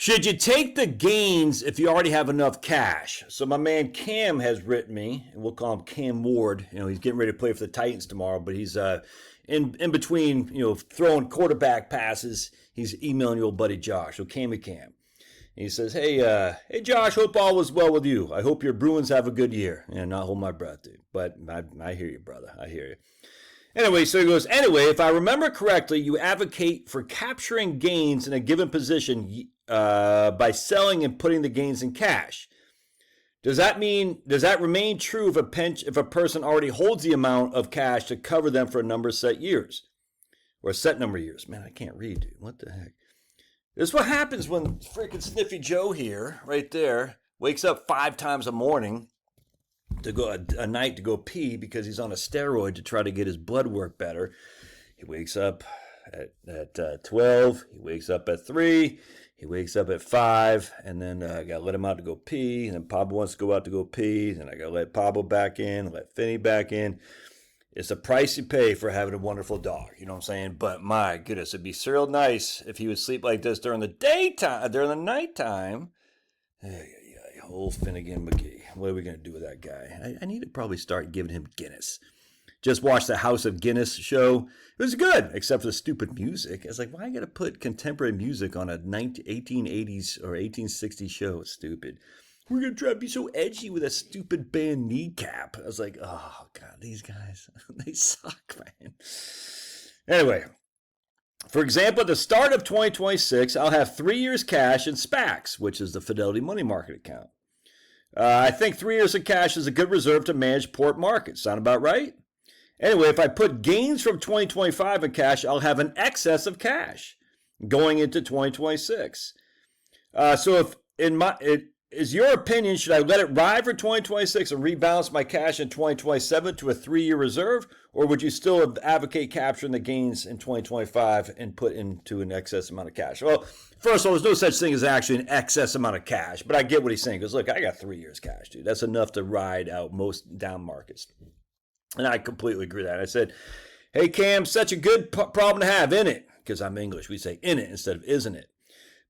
Should you take the gains if you already have enough cash? So my man Cam has written me, and we'll call him Cam Ward. He's getting ready to play for the Titans tomorrow, but he's in between, throwing quarterback passes. He's emailing your old buddy Josh. So Cam. He says, hey Josh, hope all was well with you. I hope your Bruins have a good year. And not hold my breath, dude. But I hear you, brother. I hear you. Anyway, so he goes, if I remember correctly, you advocate for capturing gains in a given position by selling and putting the gains in cash. Does that remain true if a person already holds the amount of cash to cover them for a number of set years? Or a set number of years? Man, I can't read, dude. What the heck? This is what happens when freaking Sniffy Joe here, right there, wakes up 5 times a morning to go a night to go pee because he's on a steroid to try to get his blood work better. He wakes up at 12. He wakes up at 3. He wakes up at 5, and then I got to let him out to go pee. And then Pablo wants to go out to go pee. And I got to let Pablo back in, let Finney back in. It's a price you pay for having a wonderful dog. You know what I'm saying? But my goodness, it'd be so nice if he would sleep like this during the daytime, during the nighttime. Old Finnegan McGee. What are we going to do with that guy? I need to probably start giving him Guinness. Just watched the House of Guinness show. It was good, except for the stupid music. It's like, why I got to put contemporary music on a 1880s or 1860s show? It's stupid. We're going to try to be so edgy with a stupid band Kneecap. I was like, oh, God, these guys, they suck, man. Anyway, for example, at the start of 2026, I'll have 3 years cash in SPACs, which is the Fidelity Money Market account. I think 3 years of cash is a good reserve to manage port markets. Sound about right? Anyway, if I put gains from 2025 in cash, I'll have an excess of cash going into 2026. Is your opinion, should I let it ride for 2026 and rebalance my cash in 2027 to a 3-year reserve? Or would you still advocate capturing the gains in 2025 and put into an excess amount of cash? Well, first of all, there's no such thing as actually an excess amount of cash. But I get what he's saying. Because, look, I got 3 years cash, dude. That's enough to ride out most down markets. And I completely agree with that. I said, hey, Cam, such a good problem to have, in it. Because I'm English. We say in it instead of isn't it.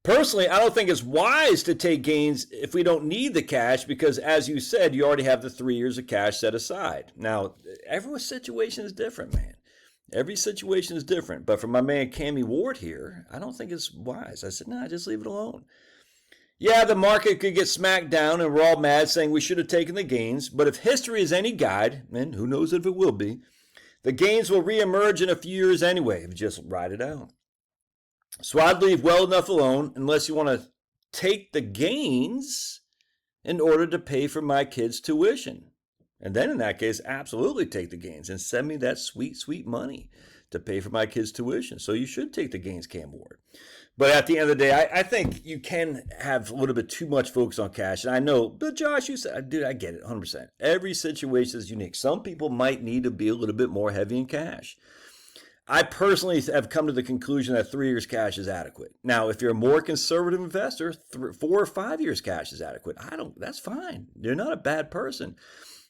Personally, I don't think it's wise to take gains if we don't need the cash because, as you said, you already have the 3 years of cash set aside. Now, everyone's situation is different, man. Every situation is different. But for my man Cammy Ward here, I don't think it's wise. I said, nah, just leave it alone. Yeah, the market could get smacked down and we're all mad saying we should have taken the gains. But if history is any guide, and who knows if it will be, the gains will reemerge in a few years anyway if you just ride it out. So I'd leave well enough alone unless you want to take the gains in order to pay for my kids' tuition. And then in that case, absolutely take the gains and send me that sweet, sweet money to pay for my kids' tuition. So you should take the gains, Cam Ward. But at the end of the day, I think you can have a little bit too much focus on cash. And I know, but Josh, you said, dude, I get it 100%. Every situation is unique. Some people might need to be a little bit more heavy in cash. I personally have come to the conclusion that 3 years cash is adequate. Now, if you're a more conservative investor, 4 or 5 years cash is adequate. That's fine. You're not a bad person.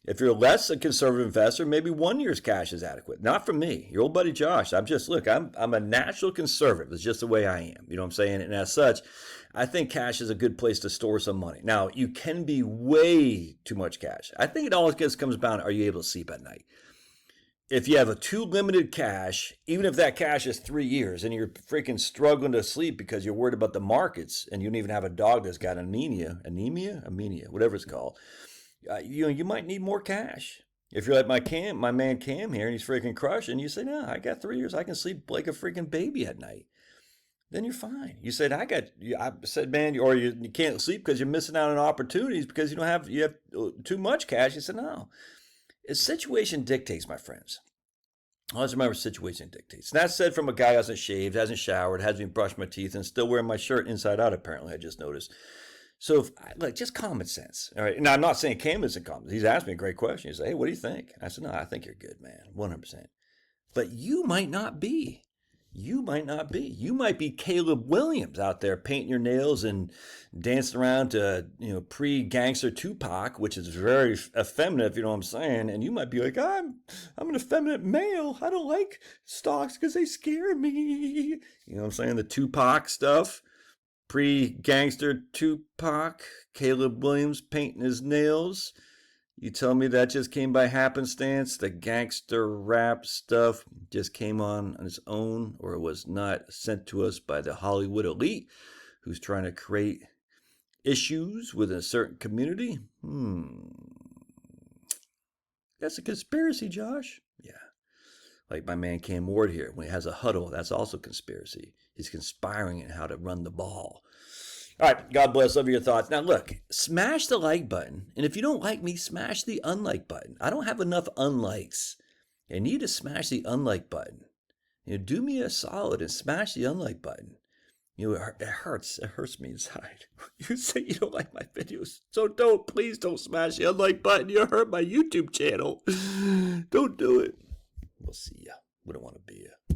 If you're less a conservative investor, maybe 1 year's cash is adequate. Not for me. Your old buddy Josh. I'm a natural conservative. It's just the way I am. You know what I'm saying? And as such, I think cash is a good place to store some money. Now, you can be way too much cash. I think it always comes down to, are you able to sleep at night? If you have a too limited cash, even if that cash is 3 years and you're freaking struggling to sleep because you're worried about the markets and you don't even have a dog that's got anemia, whatever it's called, you might need more cash. If you're like my man Cam here and he's freaking crushing, you say, no, I got 3 years. I can sleep like a freaking baby at night. Then you're fine. You said, I said, man, or you can't sleep because you're missing out on opportunities because you have too much cash. You said, no. It's situation dictates, my friends. Always remember, situation dictates. And that's said from a guy who hasn't shaved, hasn't showered, hasn't even brushed my teeth, and still wearing my shirt inside out, apparently, I just noticed. So, just common sense. All right. Now, I'm not saying Cam isn't common. He's asked me a great question. He said, hey, what do you think? I said, no, I think you're good, man, 100%. But you might not be. You might be Caleb Williams out there painting your nails and dancing around to, pre-gangster Tupac, which is very effeminate, if you know what I'm saying. And you might be like, I'm an effeminate male. I don't like stocks because they scare me. You know what I'm saying? The Tupac stuff. Pre-gangster Tupac, Caleb Williams painting his nails. You tell me that just came by happenstance? The gangster rap stuff just came on its own, or it was not sent to us by the Hollywood elite who's trying to create issues within a certain community? That's a conspiracy, Josh. Yeah. Like my man Cam Ward here, when he has a huddle, that's also conspiracy. He's conspiring in how to run the ball. All right, God bless. Love your thoughts. Now, look, smash the like button. And if you don't like me, smash the unlike button. I don't have enough unlikes. I need to smash the unlike button. Do me a solid and smash the unlike button. It hurts. It hurts me inside. You say you don't like my videos. So please don't smash the unlike button. You hurt my YouTube channel. Don't do it. We'll see ya. We don't want to be ya.